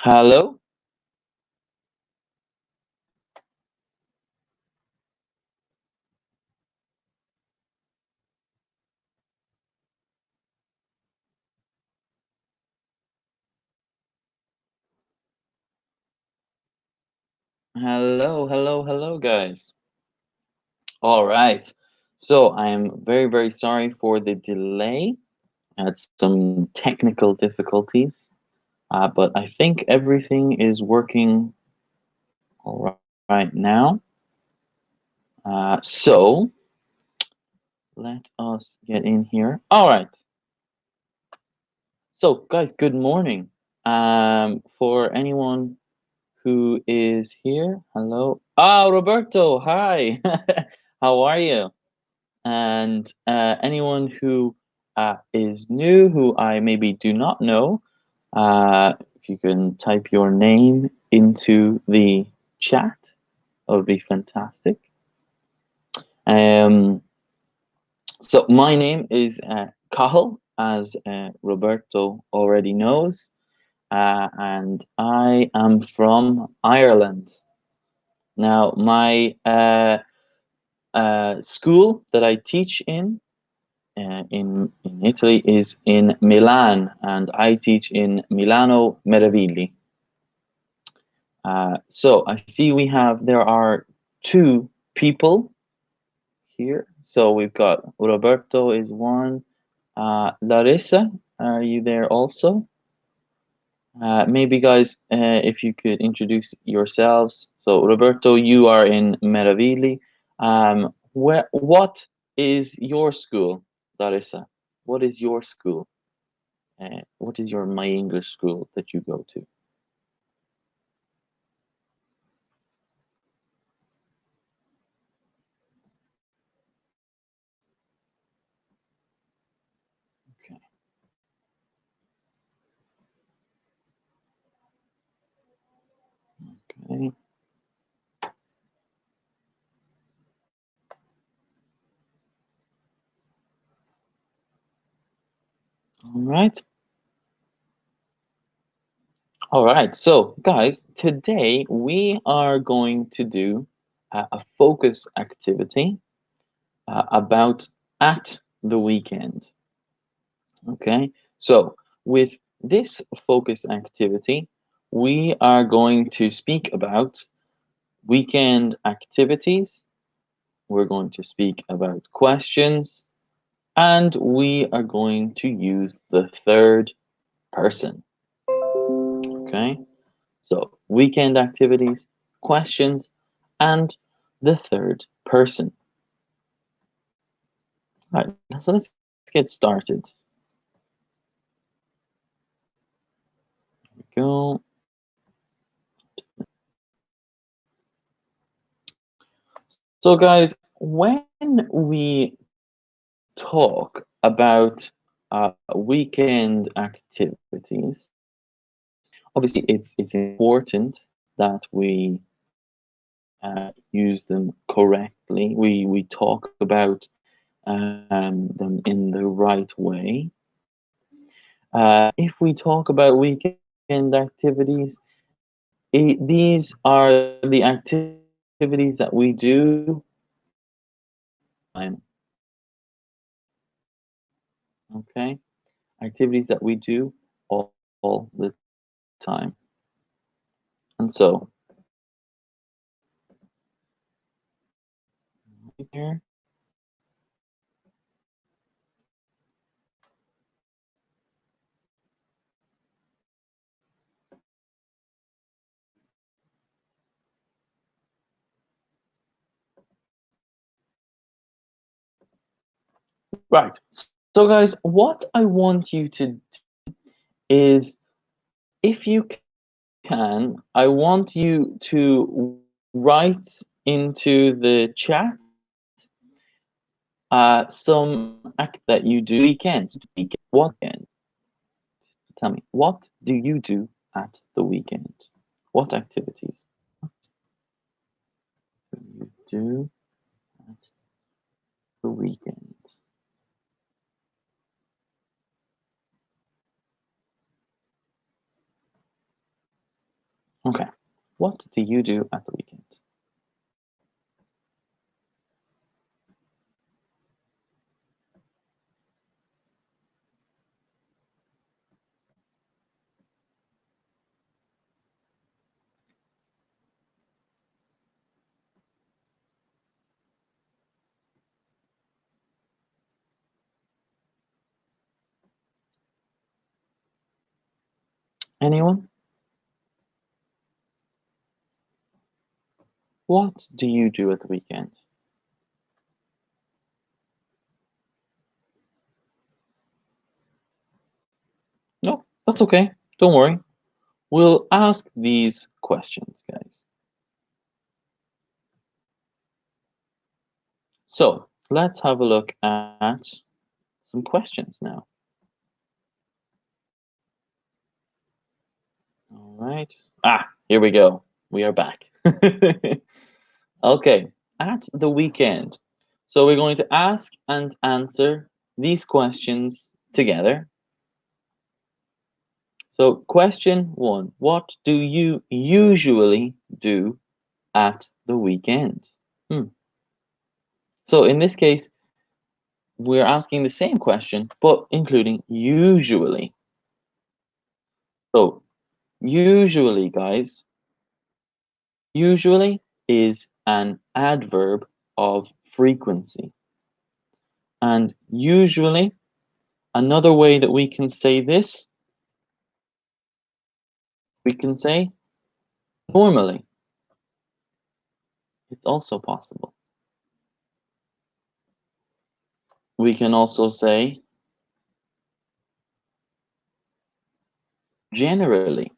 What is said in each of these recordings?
Hello? Hello, guys. All right. So I am very, very sorry for the delay. I had some technical difficulties, but I think everything is working all right now. So let us get in here. All right. So, guys, good morning. For anyone who is here, hello. Ah, Roberto, hi. How are you? And anyone who is new, who I maybe do not know, if you can type your name into the chat, that would be fantastic. Um, so my name is Cahill, as Roberto already knows, and I am from Ireland. Now, my school that I teach in Italy is in Milan, and I teach in Milano Meravigli. So I see there are two people here. So we've got Roberto is one. Larissa, are you there also? Maybe guys, if you could introduce yourselves. So Roberto, you are in Meravigli. What is your school, Larissa? What is your school? What is your My English school that you go to? Okay. Okay. All right. All right. So, guys, today we are going to do a focus activity about at the weekend. Okay. So, with this focus activity, we are going to speak about weekend activities. We're going to speak about questions, and we are going to use the third person. Okay, so weekend activities, questions, and the third person. All right, so let's get started. Go. So, guys, when we talk about weekend activities, obviously it's important that we use them correctly. We talk about them in the right way. If we talk about weekend activities, these are the activities that we do. Okay, activities that we do all the time. And so here, right. So guys, what I want you to do is, if you can, I want you to write into the chat some act that you do weekend. What weekend? Tell me, what do you do at the weekend? What activities do you do at the weekend? do you do at the weekend? Anyone? What do you do at the weekend? No, that's okay. Don't worry. We'll ask these questions, guys. So let's have a look at some questions now. All right. Here we go. We are back. Okay, at the weekend. So we're going to ask and answer these questions together. So question one, what do you usually do at the weekend? Hmm. So in this case, we're asking the same question, but including usually. So usually, guys, usually is an adverb of frequency. And usually, another way that we can say this, we can say normally. It's also possible. We can also say generally.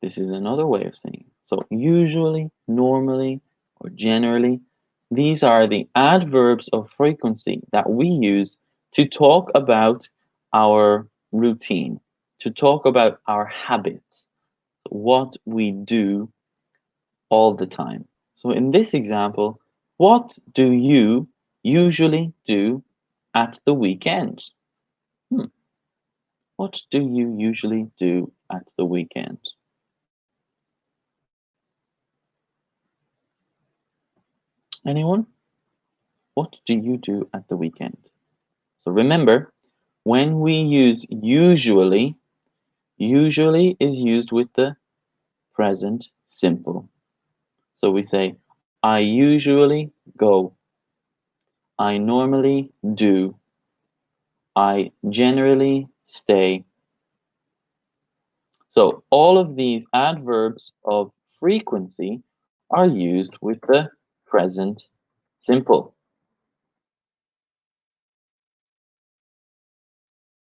This is another way of saying it. So usually, normally, or generally, these are the adverbs of frequency that we use to talk about our routine, to talk about our habits, what we do all the time. So in this example, what do you usually do at the weekend? Hmm. What do you usually do at the weekend? Anyone? What do you do at the weekend? So remember, when we use usually is used with the present simple. So we say, I usually go. I normally do. I generally stay. So all of these adverbs of frequency are used with the present simple.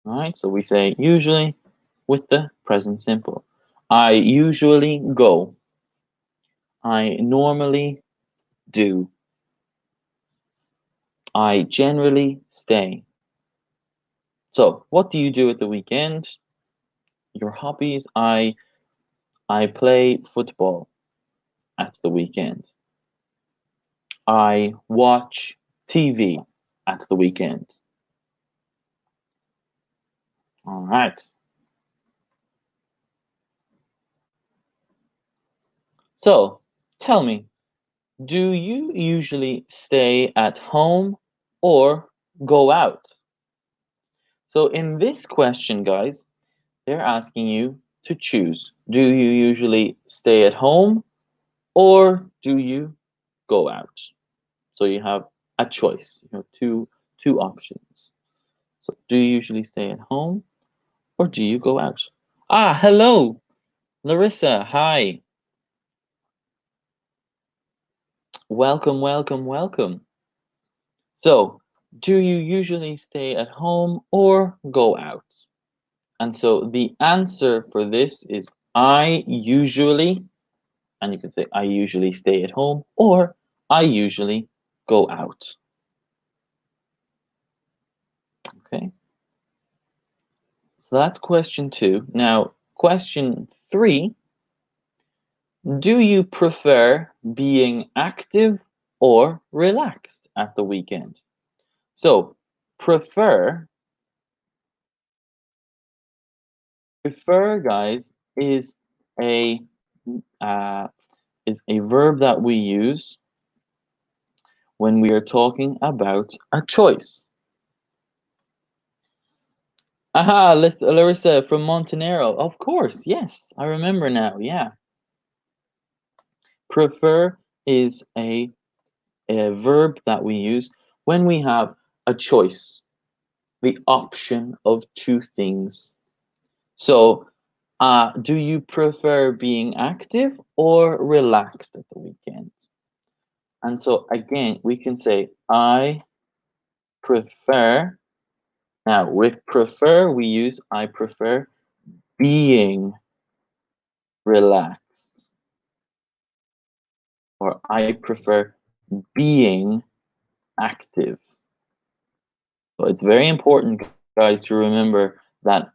All right, so we say usually with the present simple. I usually go. I normally do. I generally stay. So, what do you do at the weekend? Your hobbies? I play football at the weekend. I watch TV at the weekend. All right. So, tell me, do you usually stay at home or go out? So, in this question, guys, they're asking you to choose. Do you usually stay at home or do you go out? So you have a choice. You have two options. So do you usually stay at home or do you go out? Hello, Larissa. Hi. Welcome, welcome, welcome. So, do you usually stay at home or go out? And so the answer for this is I usually, and you can say I usually stay at home or I usually go out. Okay, so that's question two. Now, question three, do you prefer being active or relaxed at the weekend? So, prefer, guys, is a uh, is a verb that we use when we are talking about a choice. Aha, Larissa from Montenegro. Of course, yes, I remember now. Yeah, prefer is a verb that we use when we have a choice, the option of two things. So, do you prefer being active or relaxed at the weekend? And so again, we can say I prefer. Now, with prefer, we use I prefer being relaxed, or I prefer being active. So it's very important, guys, to remember that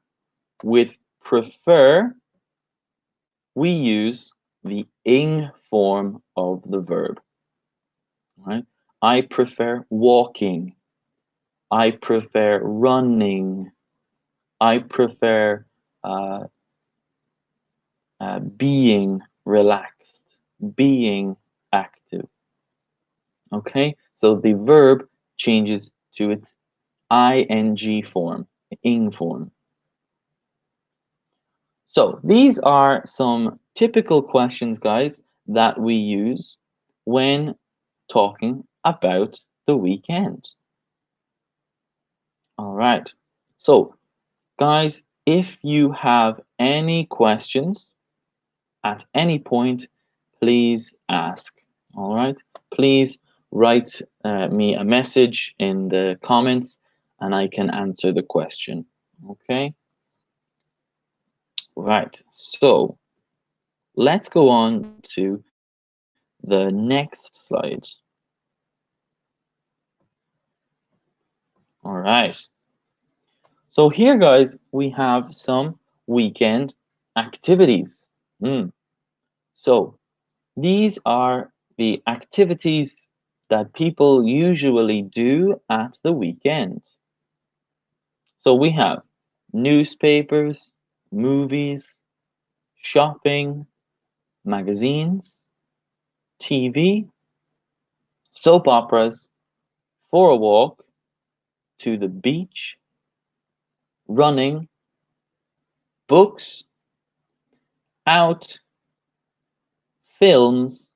with prefer, we use the ing form of the verb. Right? I prefer walking. I prefer running. I prefer uh, being relaxed, being active. Okay, so the verb changes to its ing form, ing form. So these are some typical questions, guys, that we use when talking about the weekend. All right. So, guys, if you have any questions at any point, please ask. All right. Please write me a message in the comments and I can answer the question. Okay. Right. So let's go on to the next slide. All right. So here, guys, we have some weekend activities. So these are the activities that people usually do at the weekend. So we have newspapers, movies, shopping, magazines, TV, soap operas, for a walk, to the beach, running, books, out, films,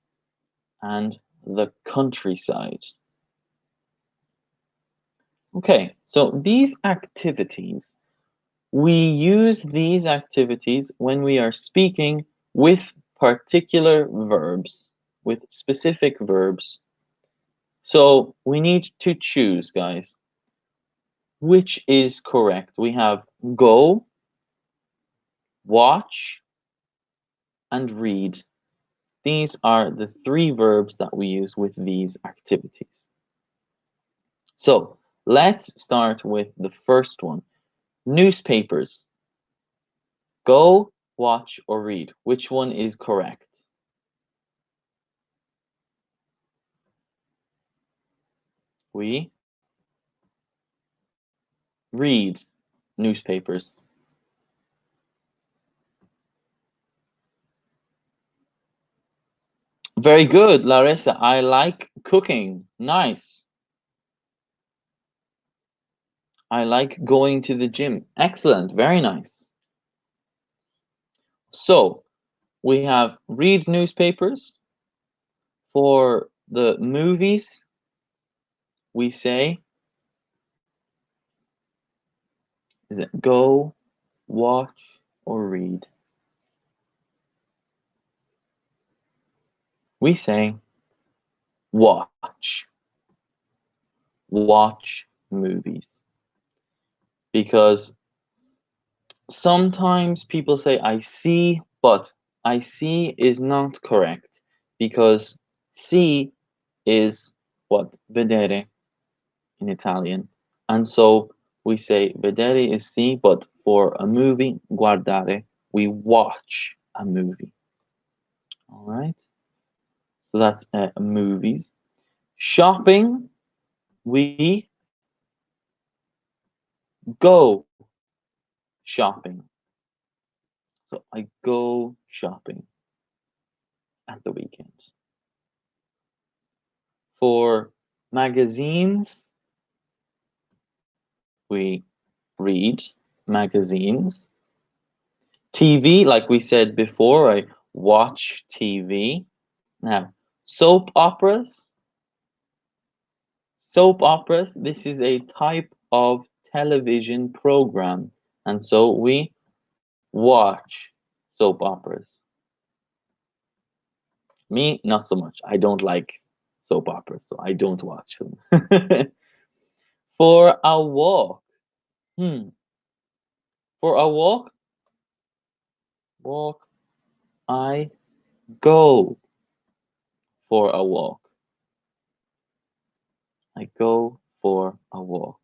and the countryside. Okay, so these activities, we use these activities when we are speaking with particular verbs, with specific verbs. So we need to choose, guys, which is correct. We have go, watch, and read. These are the three verbs that we use with these activities. So let's start with the first one. Newspapers. Go, watch, or read. Which one is correct? We read newspapers. Very good, Larissa. I like cooking. Nice. I like going to the gym. Excellent. Very nice. So we have read newspapers. For the movies, we say, is it go, watch, or read? We say watch. Watch movies. Because sometimes people say I see, but I see is not correct because see is what? Vedere in Italian. And so we say vedere is see, but for a movie, guardare, we watch a movie. All right. So that's movies. Shopping, we go shopping. So I go shopping at the weekend. For magazines, we read magazines. TV, like we said before, I watch TV. Now, soap operas. Soap operas, this is a type of television program. And so we watch soap operas. Me, not so much. I don't like soap operas, so I don't watch them. For a walk. Hmm. For a walk, I go for a walk. I go for a walk.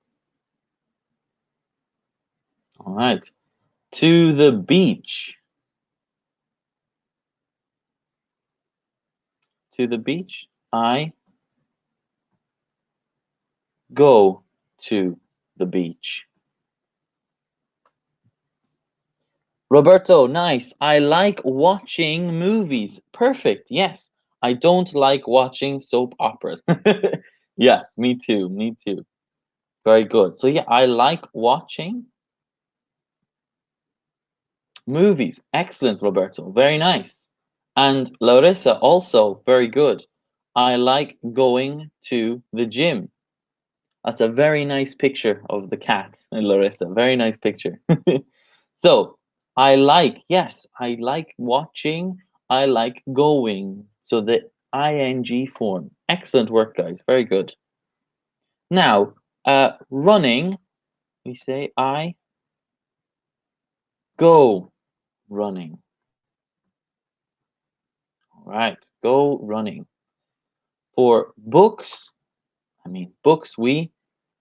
All right. To the beach. To the beach. I go to the beach. Roberto, nice. I like watching movies. Perfect. Yes. I don't like watching soap operas. Yes, me too. Me too. Very good. So yeah, I like watching movies. Excellent, Roberto. Very nice. And Larissa also very good. I like going to the gym. That's a very nice picture of the cat, Larissa. Very nice picture. So, I like, yes, I like watching, I like going. So the ing form. Excellent work, guys. Very good. Now, running, we say I go running. All right, go running. For books, books, we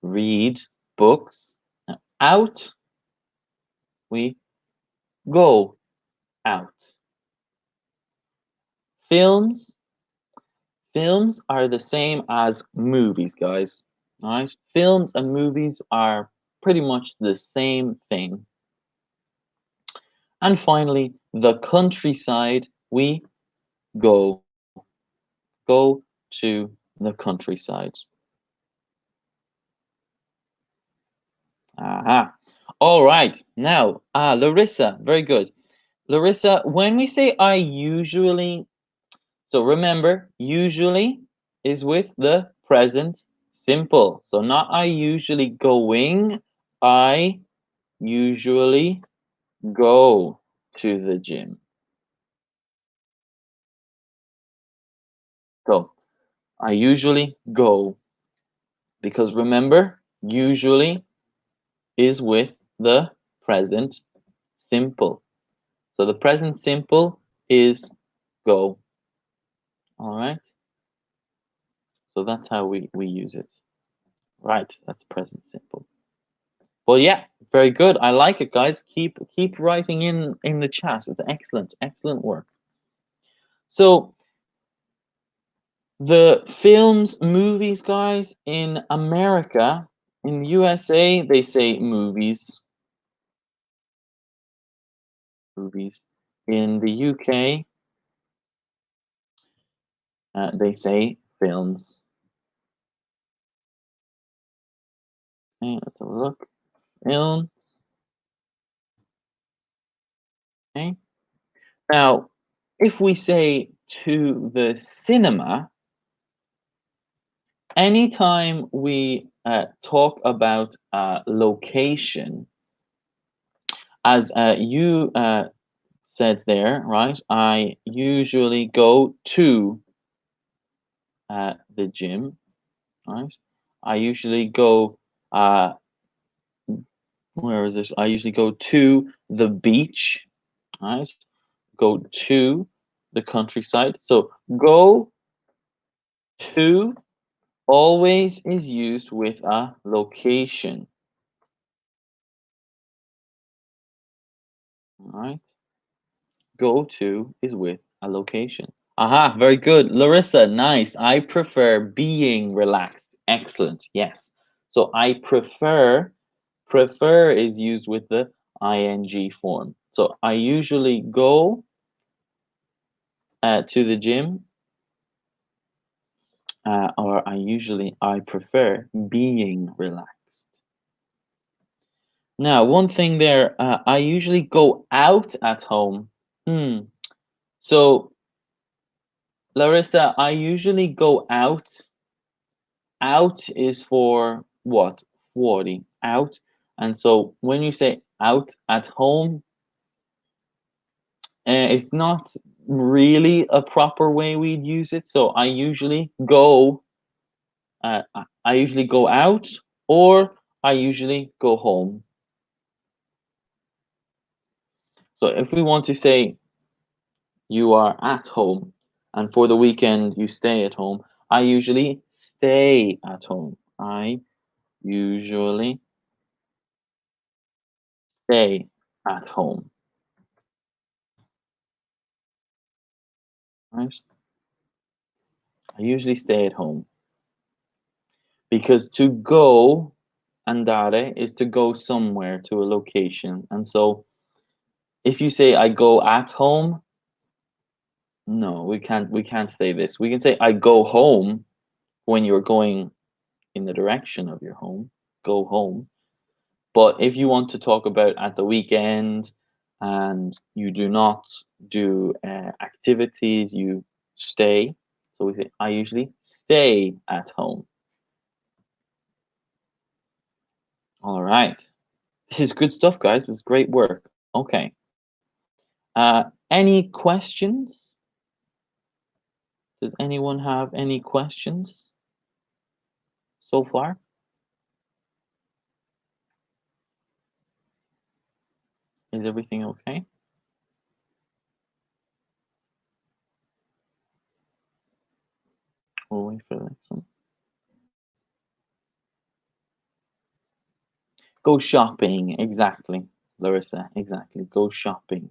read books. Now, out, we go out. Films, films are the same as movies, guys. All right, films and movies are pretty much the same thing. And finally, the countryside, we go. Go to the countryside. Aha. All right. Now, Larissa, very good. Larissa, when we say I usually, so remember, usually is with the present simple. So not I usually going, I usually go to the gym. So I usually go because remember, usually is with the present simple. So the present simple is go. All right. So that's how we use it. Right. That's present simple. Well, yeah, very good. I like it, guys. Keep writing in the chat. It's excellent, excellent work. So the films, movies, guys, in America, in the USA, they say movies. Movies. In the UK, they say films. Okay, let's have a look. Films. Okay. Now, if we say to the cinema, anytime we talk about location, as you said there, right? I usually go to the gym, right? I usually go, where is it? I usually go to the beach, right? Go to the countryside. So go to always is used with a location. All right. Go to is with a location. Aha, very good. Larissa, nice. I prefer being relaxed. Excellent. Yes. So I prefer is used with the ing form. So I usually go to the gym, or I prefer being relaxed. Now, one thing there, I usually go out at home. Hmm. So, Larissa, I usually go out. Out is for what? 40. Out. And so when you say out at home, it's not really a proper way we'd use it. So I usually go out, or I usually go home. So if we want to say you are at home and for the weekend you stay at home, I usually stay at home. I usually stay at home. Right? I usually stay at home because to go, andare, is to go somewhere to a location. And so if you say I go at home, no, we can't say this. We can say I go home when you're going in the direction of your home, go home. But if you want to talk about at the weekend and you do not do activities, you stay. So we say I usually stay at home. All right. This is good stuff, guys. This is great work. Okay. Any questions? Does anyone have any questions so far? Is everything okay? We'll wait for the next one. Go shopping. Exactly, Larissa. Exactly. Go shopping.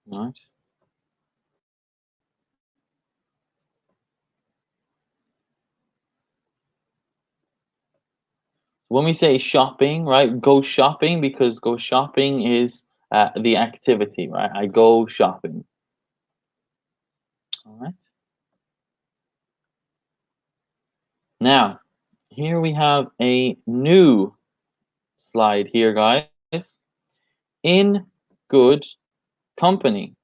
Right. When we say shopping, right? Go shopping because go shopping is the activity, right? I go shopping. All right. Now, here we have a new slide here, guys. In good company.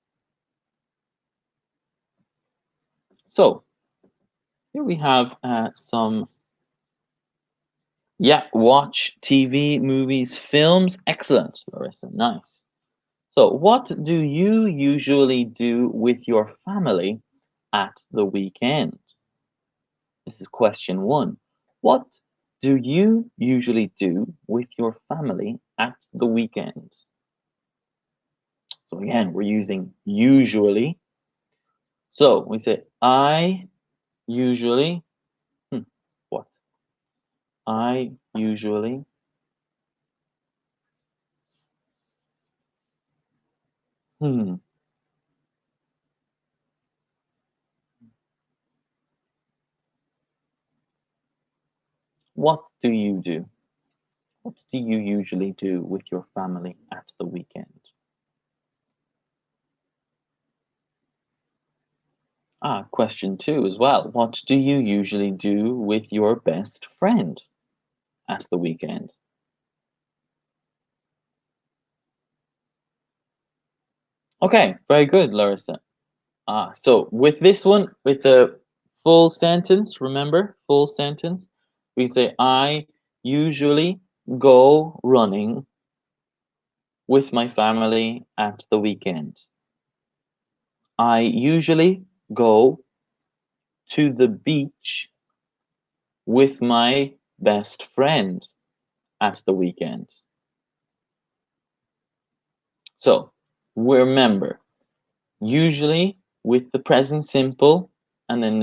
So here we have some, yeah, watch TV, movies, films. Excellent, Larissa. Nice. So, what do you usually do with your family at the weekend? This is question one. What do you usually do with your family at the weekend? So, again, we're using usually. So, we say, I usually, what? I usually, hmm, what do you do? What do you usually do with your family at the weekend? Question two as well. What do you usually do with your best friend at the weekend? Okay, very good, Larissa. So with this one, with the full sentence, remember, full sentence, we say, I usually go running with my family at the weekend. I usually go to the beach with my best friend at the weekend. So remember, usually with the present simple, and then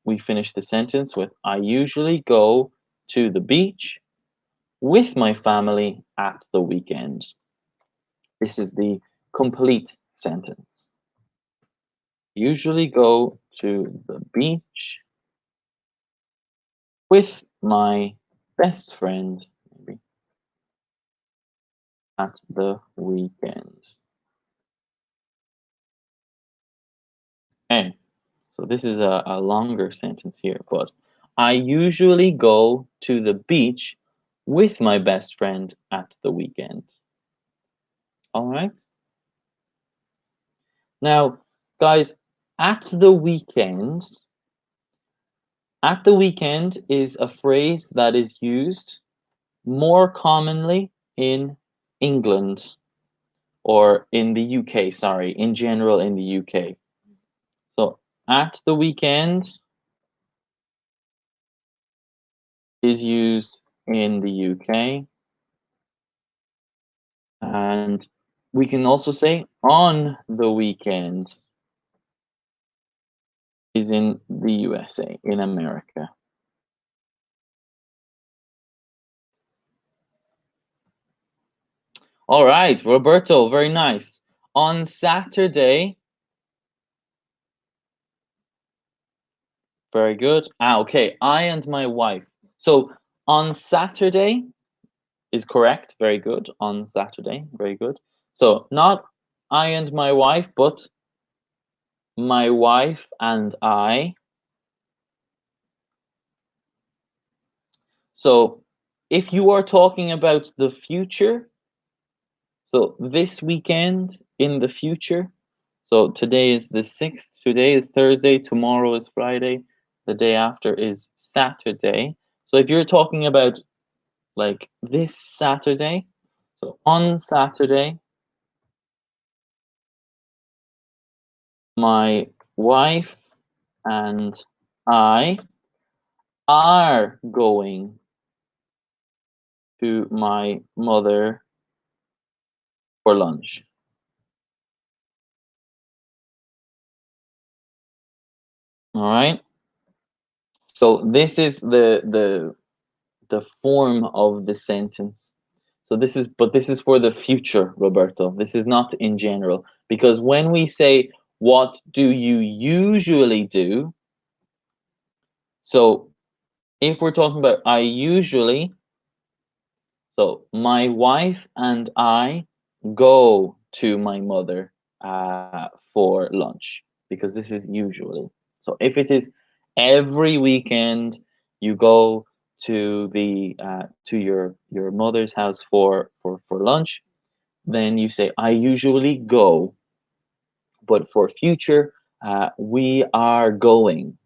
we finish the sentence with I usually go to the beach with my family at the weekend. This is the complete sentence. Usually go to the beach with my best friend maybe at the weekend. Okay. So this is a longer sentence here, but I usually go to the beach with my best friend at the weekend. All right. Now, guys, at the weekend, at the weekend is a phrase that is used more commonly in England or in the UK, sorry, in general in the UK. So at the weekend is used in the UK, and we can also say on the weekend is in the USA, in America. All right, Roberto, very nice. On Saturday, very good. Okay, I and my wife. So on Saturday is correct, very good. On Saturday, very good. So not I and my wife, but my wife and I. So if you are talking about the future, so this weekend in the future, so today is the 6th, today is Thursday, tomorrow is Friday, the day after is Saturday. So if you're talking about like this Saturday, so on Saturday, my wife and I are going to my mother for lunch. All right. So this is the form of the sentence. So this is for the future, Roberto. This is not in general because when we say what do you usually do? So if we're talking about I usually, so my wife and I go to my mother for lunch because this is usually. So if it is every weekend, you go to your mother's house for lunch, then you say I usually go. But for future, we are going.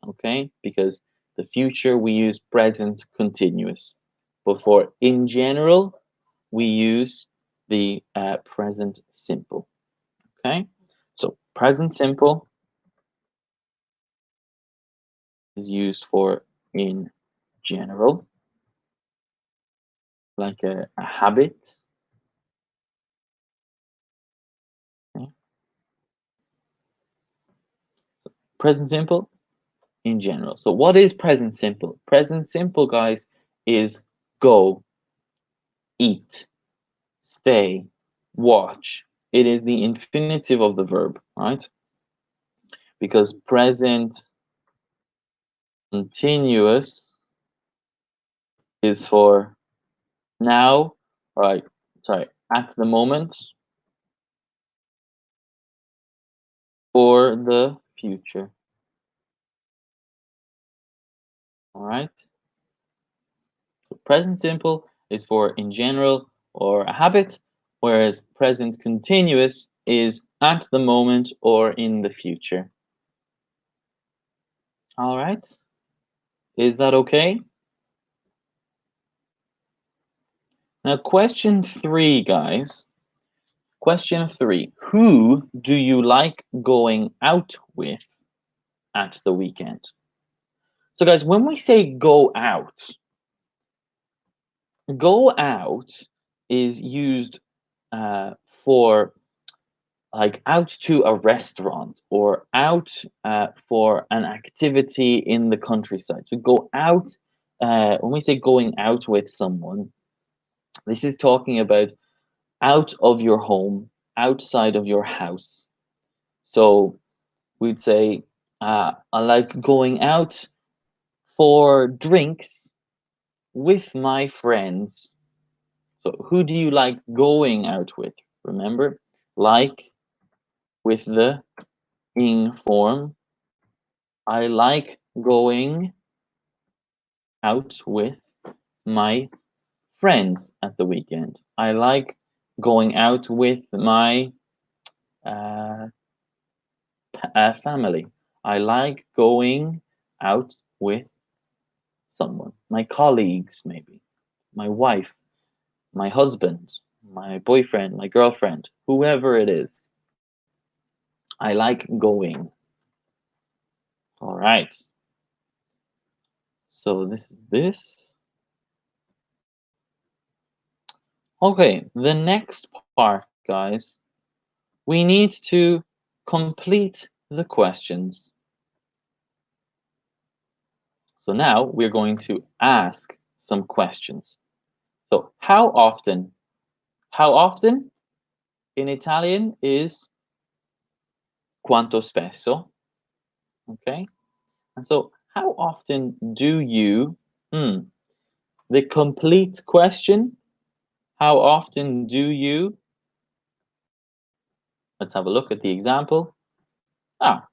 Okay, because the future we use present continuous. But for in general, we use the present simple. Okay, so present simple is used for in general, like a habit. Okay? Present simple in general. So what is present simple? Present simple, guys, is go, eat, stay, watch. It is the infinitive of the verb, right? Because present continuous is for now, right? Sorry, at the moment or the future. All right. So present simple is for in general or a habit, whereas present continuous is at the moment or in the future. All right. Is that okay? Now, question three, guys. Question three. Who do you like going out with at the weekend? So, guys, when we say go out is used uh, for like out to a restaurant or out for an activity in the countryside. So, go out, when we say going out with someone, this is talking about out of your home, outside of your house. So, we'd say, I like going out for drinks with my friends. So, who do you like going out with? Remember, like with the ing form. I like going out with my friends at the weekend. I like going out with my uh, family. I like going out with someone, my colleagues, maybe, my wife, my husband, my boyfriend, my girlfriend, whoever it is. I like going. All right. So this is this. Okay, the next part, guys, we need to complete the questions. So now we're going to ask some questions. So how often? How often in Italian is quanto spesso. Okay. And so how often do you, the complete question, how often do you, let's have a look at the example. Ah,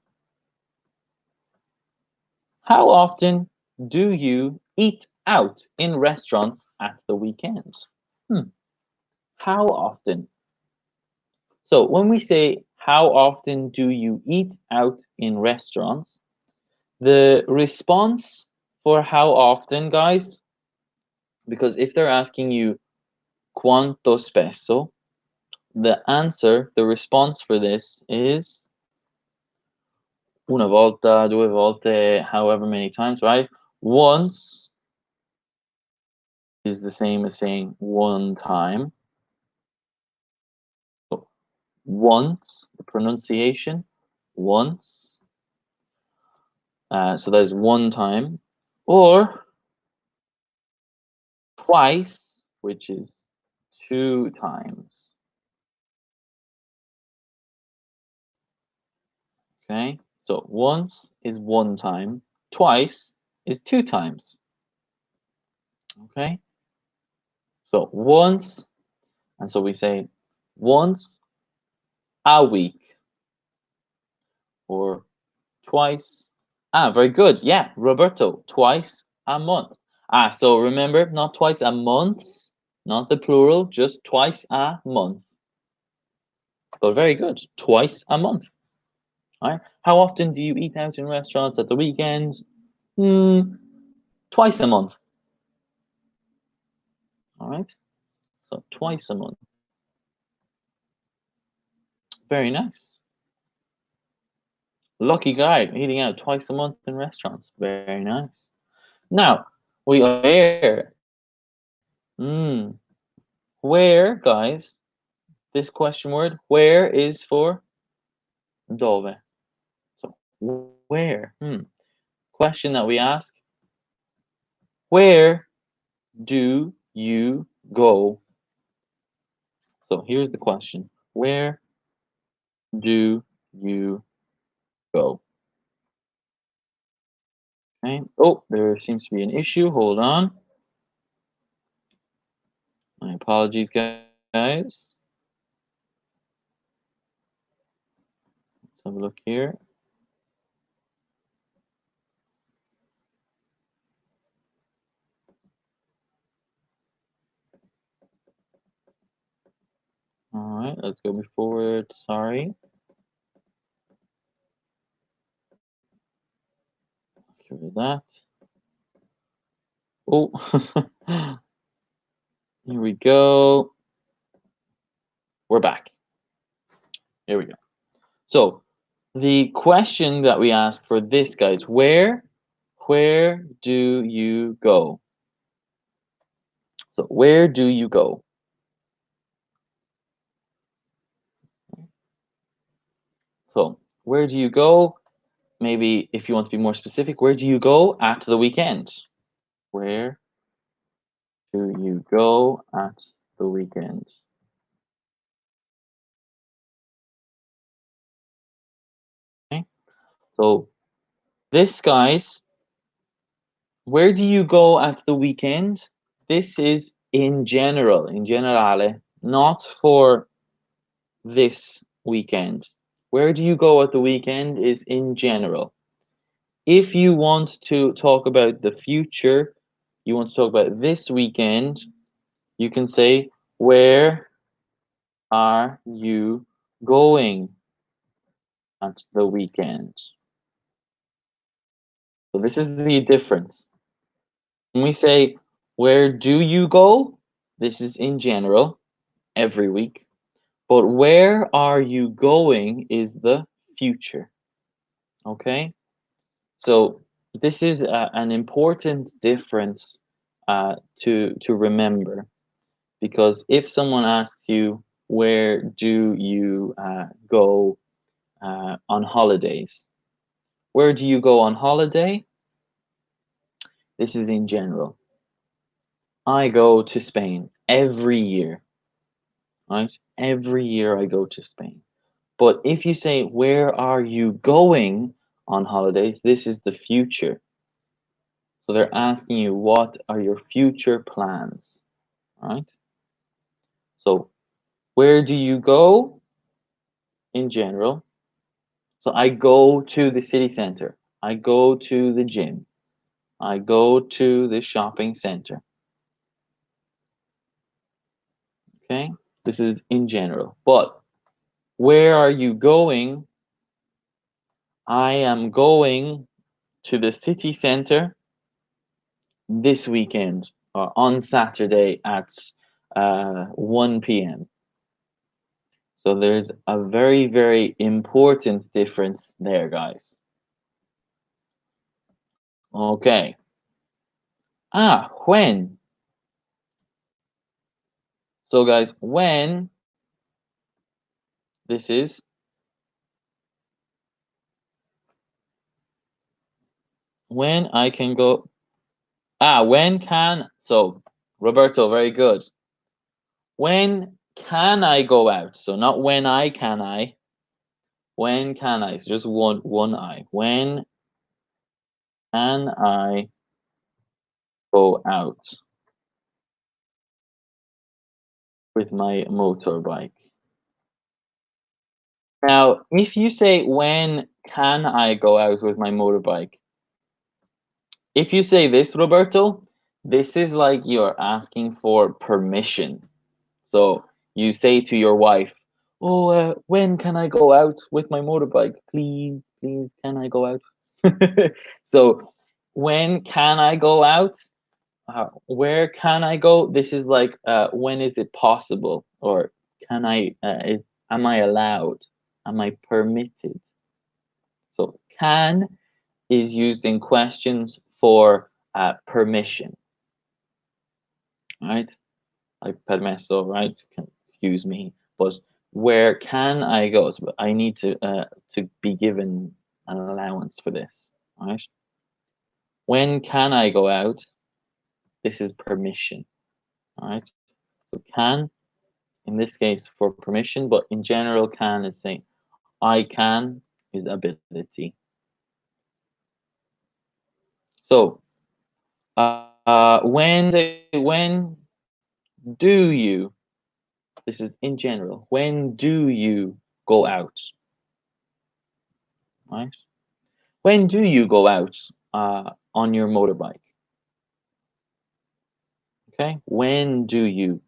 how often do you eat out in restaurants at the weekend? Hmm. How often? So when we say how often do you eat out in restaurants, the response for how often, guys, because if they're asking you quanto spesso, the answer, the response for this is una volta, due volte, however many times, right? Once is the same as saying one time. So once, the pronunciation, once. So that is one time. Or twice, which is two times. Okay, so once is one time, twice is two times. Okay, so once, and so we say once a week or twice. Ah, very good. Yeah, Roberto, twice a month. Ah, so remember, not twice a month, not the plural, just twice a month. But very good, twice a month. All right. How often do you eat out in restaurants at the weekends? Twice a month. All right. So twice a month. Very nice. Lucky guy, eating out twice a month in restaurants. Very nice. Now, we where, where, guys, this question word, where is for dove. So, where? Question that we ask, where do you go? So, here's the question. Where do you go? Okay. Oh, there seems to be an issue. Hold on. My apologies, guys. Let's have a look here. All right, let's go forward. Sorry. Let's get rid of that. Oh, here we go. We're back. Here we go. So the question that we ask for this, guys, where do you go? So where do you go? So where do you go? Maybe if you want to be more specific, where do you go at the weekend? Where do you go at the weekend? Okay. So this, guys, where do you go at the weekend? This is in general, in generale, not for this weekend. Where do you go at the weekend is in general. If you want to talk about the future, you want to talk about this weekend, you can say, where are you going at the weekend? So this is the difference. When we say, where do you go? This is in general, every week. But where are you going is the future. Okay? So this is an important difference to remember, because if someone asks you, where do you go on holidays? Where do you go on holiday? This is in general. I go to Spain every year, right? Every year I go to Spain. But if you say, where are you going on holidays? This is the future. So they're asking you, what are your future plans, right? So where do you go in general? So I go to the city center. I go to the gym. I go to the shopping center. Okay? This is in general. But where are you going? I am going to the city center this weekend or on Saturday at 1 p.m. So there's a very, very important difference there, guys. Okay. When. So, guys, when, this is when I can go. When can. So, Roberto, very good. When can I go out? So, not when I can I. When can I? So, just one I. When can I go out with my motorbike? Now, if you say, when can I go out with my motorbike? If you say this, Roberto, this is like you're asking for permission. So you say to your wife, "Oh, when can I go out with my motorbike? Please, please, can I go out?" So, when can I go out? Where can I go? This is like, when is it possible, or can I? Am I allowed? Am I permitted? So, can is used in questions for permission, right? Like permesso, right? Excuse me, but where can I go? So I need to be given an allowance for this, right? When can I go out? This is permission, right? So can, in this case, for permission, but in general, can is saying I can is ability. So when do you? This is in general. When do you go out? Right? When do you go out on your motorbike? Okay. When do you?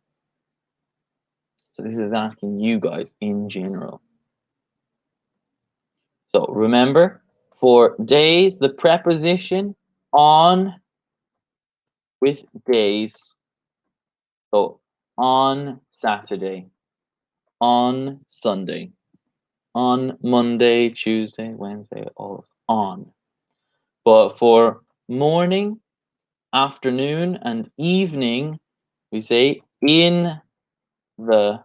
So this is asking you guys in general. So remember, for days, the preposition on with days. So on Saturday, on Sunday, on Monday, Tuesday, Wednesday, all on. But for morning, afternoon, and evening, we say in the,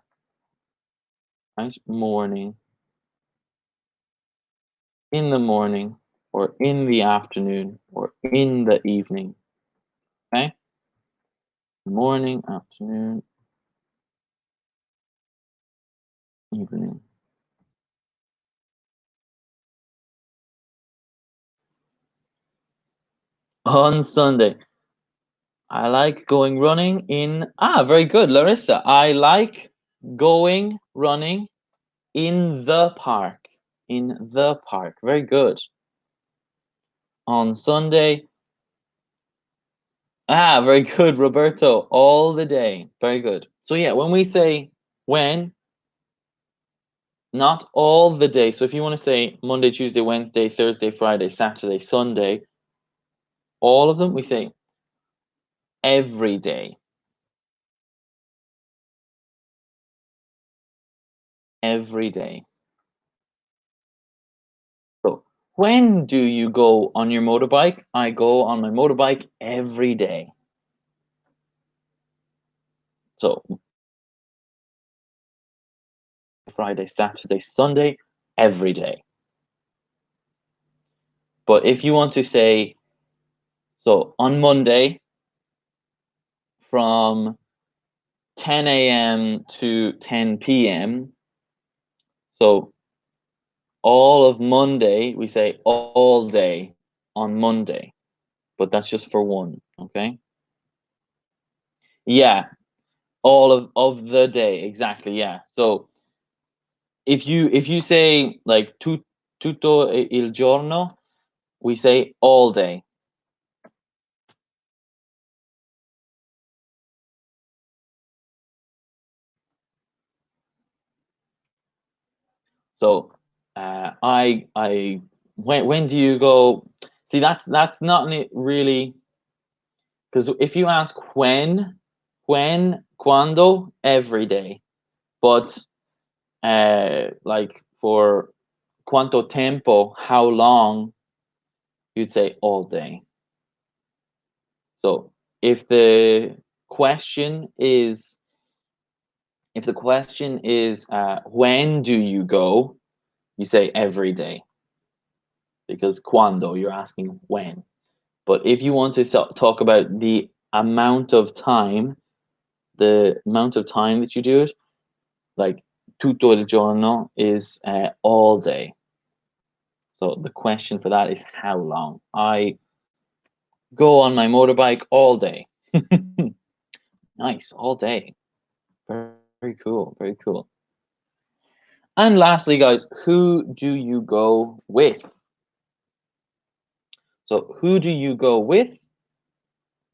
right, morning, in the morning, or in the afternoon, or in the evening. Okay? Morning, afternoon, evening. On Sunday, I like going running in. Very good, Larissa. I like going running in the park. in the park. Very good. On Sunday. Ah, very good, Roberto. All the day. Very good. So yeah, when we say when, not all the day. So if you want to say Monday, Tuesday, Wednesday, Thursday, Friday, Saturday, Sunday, all of them, we say every day. Every day. So when do you go on your motorbike? I go on my motorbike every day. So Friday, Saturday, Sunday, every day. But if you want to say, so on Monday from 10 a.m. to 10 p.m., so all of Monday, we say all day on Monday, but that's just for one, okay? Yeah, all of the day, exactly, yeah. So if you say like tutto il giorno, we say all day. So I when do you go? See, that's not really, because if you ask when, quando, every day, but like for quanto tempo, how long, you'd say all day. So if the question is if the question is when do you go, you say every day, because quando, you're asking when. But if you want to talk about the amount of time that you do it, like tutto il giorno is all day. So the question for that is how long. I go on my motorbike all day. Nice, all day. Very, very cool. Very cool. And lastly, guys, who do you go with? So who do you go with?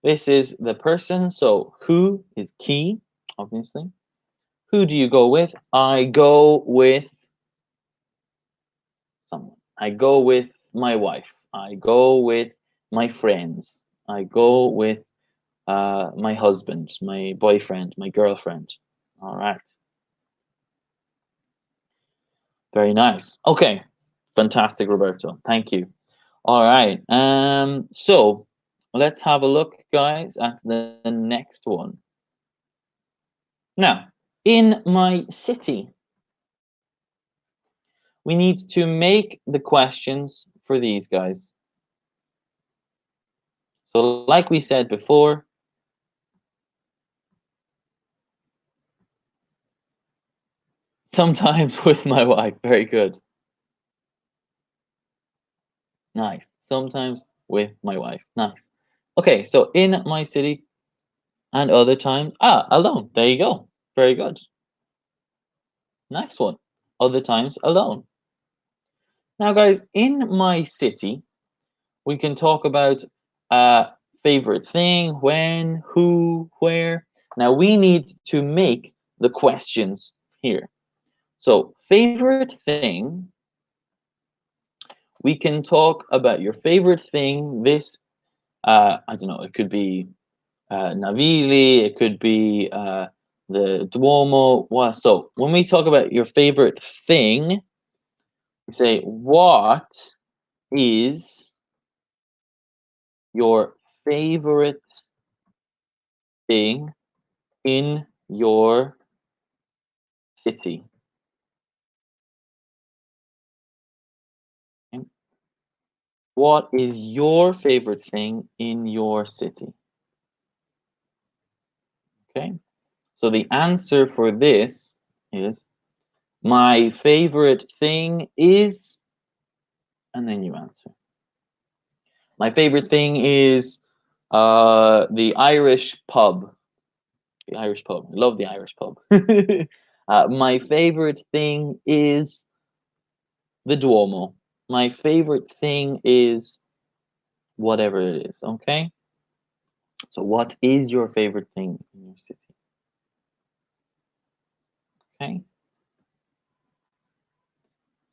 This is the person. So who is key, obviously. Who do you go with? I go with someone. I go with my wife. I go with my friends. I go with my husband, my boyfriend, my girlfriend. All right. Very nice. Okay. Fantastic, Roberto. Thank you. All right. So let's have a look, guys, at the next one. Now, in my city, we need to make the questions for these guys. So like we said before, sometimes with my wife. Very good. Nice. Sometimes with my wife. Nice. Okay, so in my city and other times, alone. There you go. Very good. Nice one. Other times alone. Now, guys, in my city, we can talk about favorite thing, when, who, where. Now, we need to make the questions here. So, favorite thing, we can talk about your favorite thing. This, I don't know, it could be Navili, it could be the Duomo. Well, so, when we talk about your favorite thing, we say, what is your favorite thing in your city? Okay. What is your favorite thing in your city? Okay. So the answer for this is my favorite thing is, and then you answer. My favorite thing is the Irish pub. The Irish pub. I love the Irish pub. My favorite thing is the Duomo. My favorite thing is whatever it is, okay? So what is your favorite thing in your city? Okay?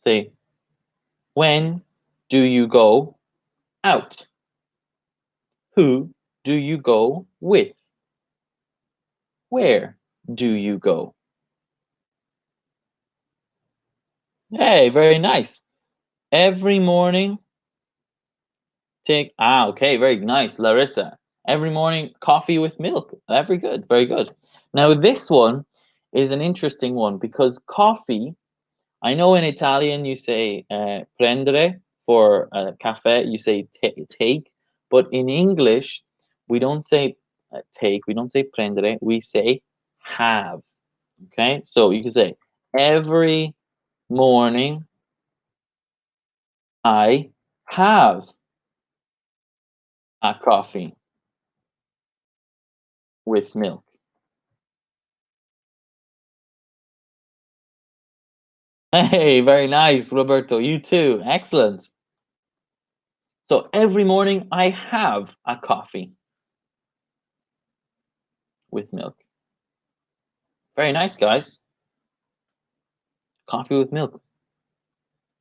Say, when do you go out? Who do you go with? Where do you go? Hey, very nice. Every morning, okay, very nice, Larissa. Every morning, coffee with milk. Very good, very good. Now, this one is an interesting one because coffee, I know in Italian you say prendere for cafe, you say take, but in English, we don't say take, we don't say prendere, we say have. Okay, so you can say every morning I have a coffee with milk. Hey, very nice, Roberto. You too. Excellent. So every morning I have a coffee with milk. Very nice, guys. Coffee with milk.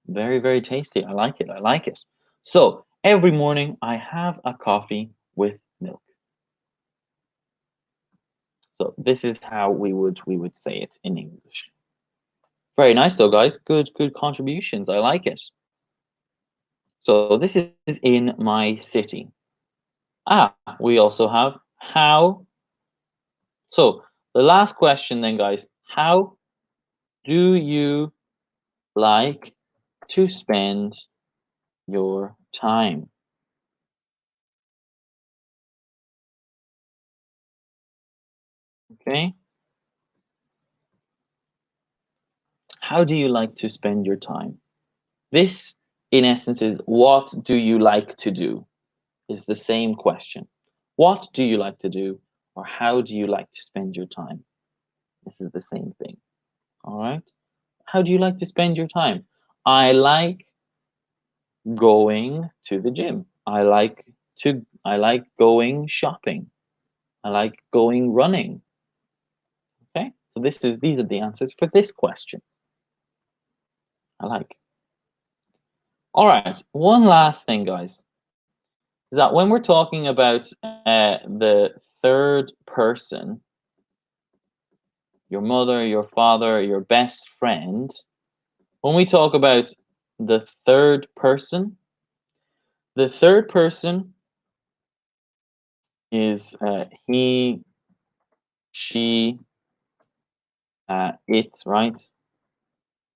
Very, very tasty. I like it. I like it. So every morning I have a coffee with milk. So this is how we would say it in English. Very nice, though, guys. Good contributions. I like it. So this is in my city. We also have how. So the last question then, guys. How do you like to spend your time? Okay. How do you like to spend your time? This, in essence, is what do you like to do? Is the same question. What do you like to do, or how do you like to spend your time? This is the same thing. All right. How do you like to spend your time? I like going to the gym. I like going shopping. I like going running. Okay? So these are the answers for this question. I like. All right. One last thing, guys, is that when we're talking about the third person, your mother, your father, your best friend, when we talk about the third person is he, she, it, right?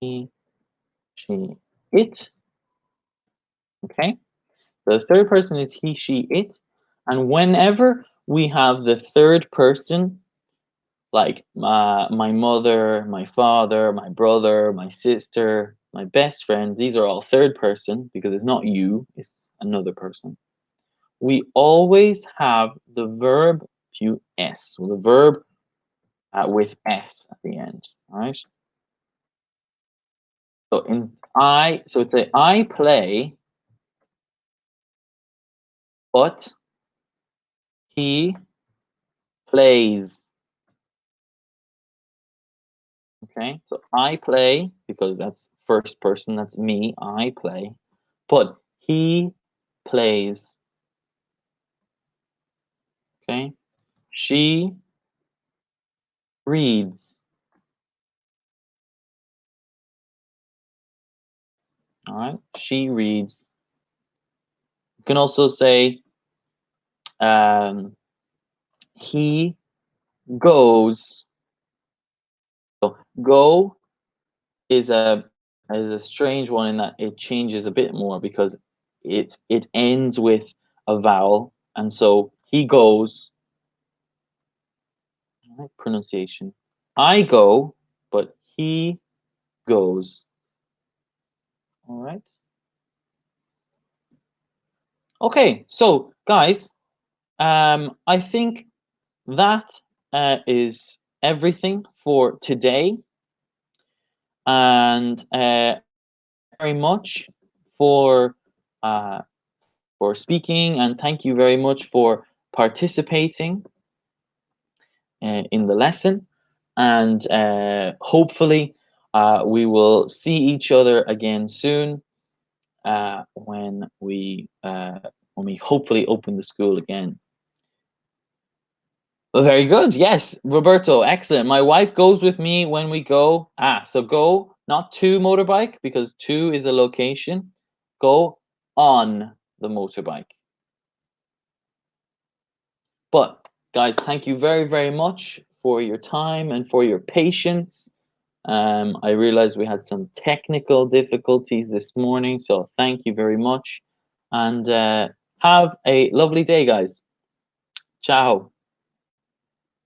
He, she, it. Okay. So the third person is he, she, it. And whenever we have the third person, like my mother, my father, my brother, my sister, my best friend, these are all third person because it's not you, it's another person. We always have the verb to s, so the verb with s at the end. All right. So it's a I play, but he plays. Okay, so I play because that's first person, that's me, I play. But he plays. Okay, she reads. All right, she reads. You can also say he goes. So go is a strange one in that it changes a bit more because it ends with a vowel, and so he goes. All right, pronunciation. I go, but he goes. All right. Okay, so guys, I think that is everything for today, and very much for uh, for speaking, and thank you very much for participating in the lesson. And hopefully, we will see each other again soon when we hopefully open the school again. Well, very good. Yes, Roberto, excellent. My wife goes with me when we go. So go not to motorbike because to is a location. Go on the motorbike. But guys, thank you very, very much for your time and for your patience. I realized we had some technical difficulties this morning, so thank you very much. And have a lovely day, guys. Ciao.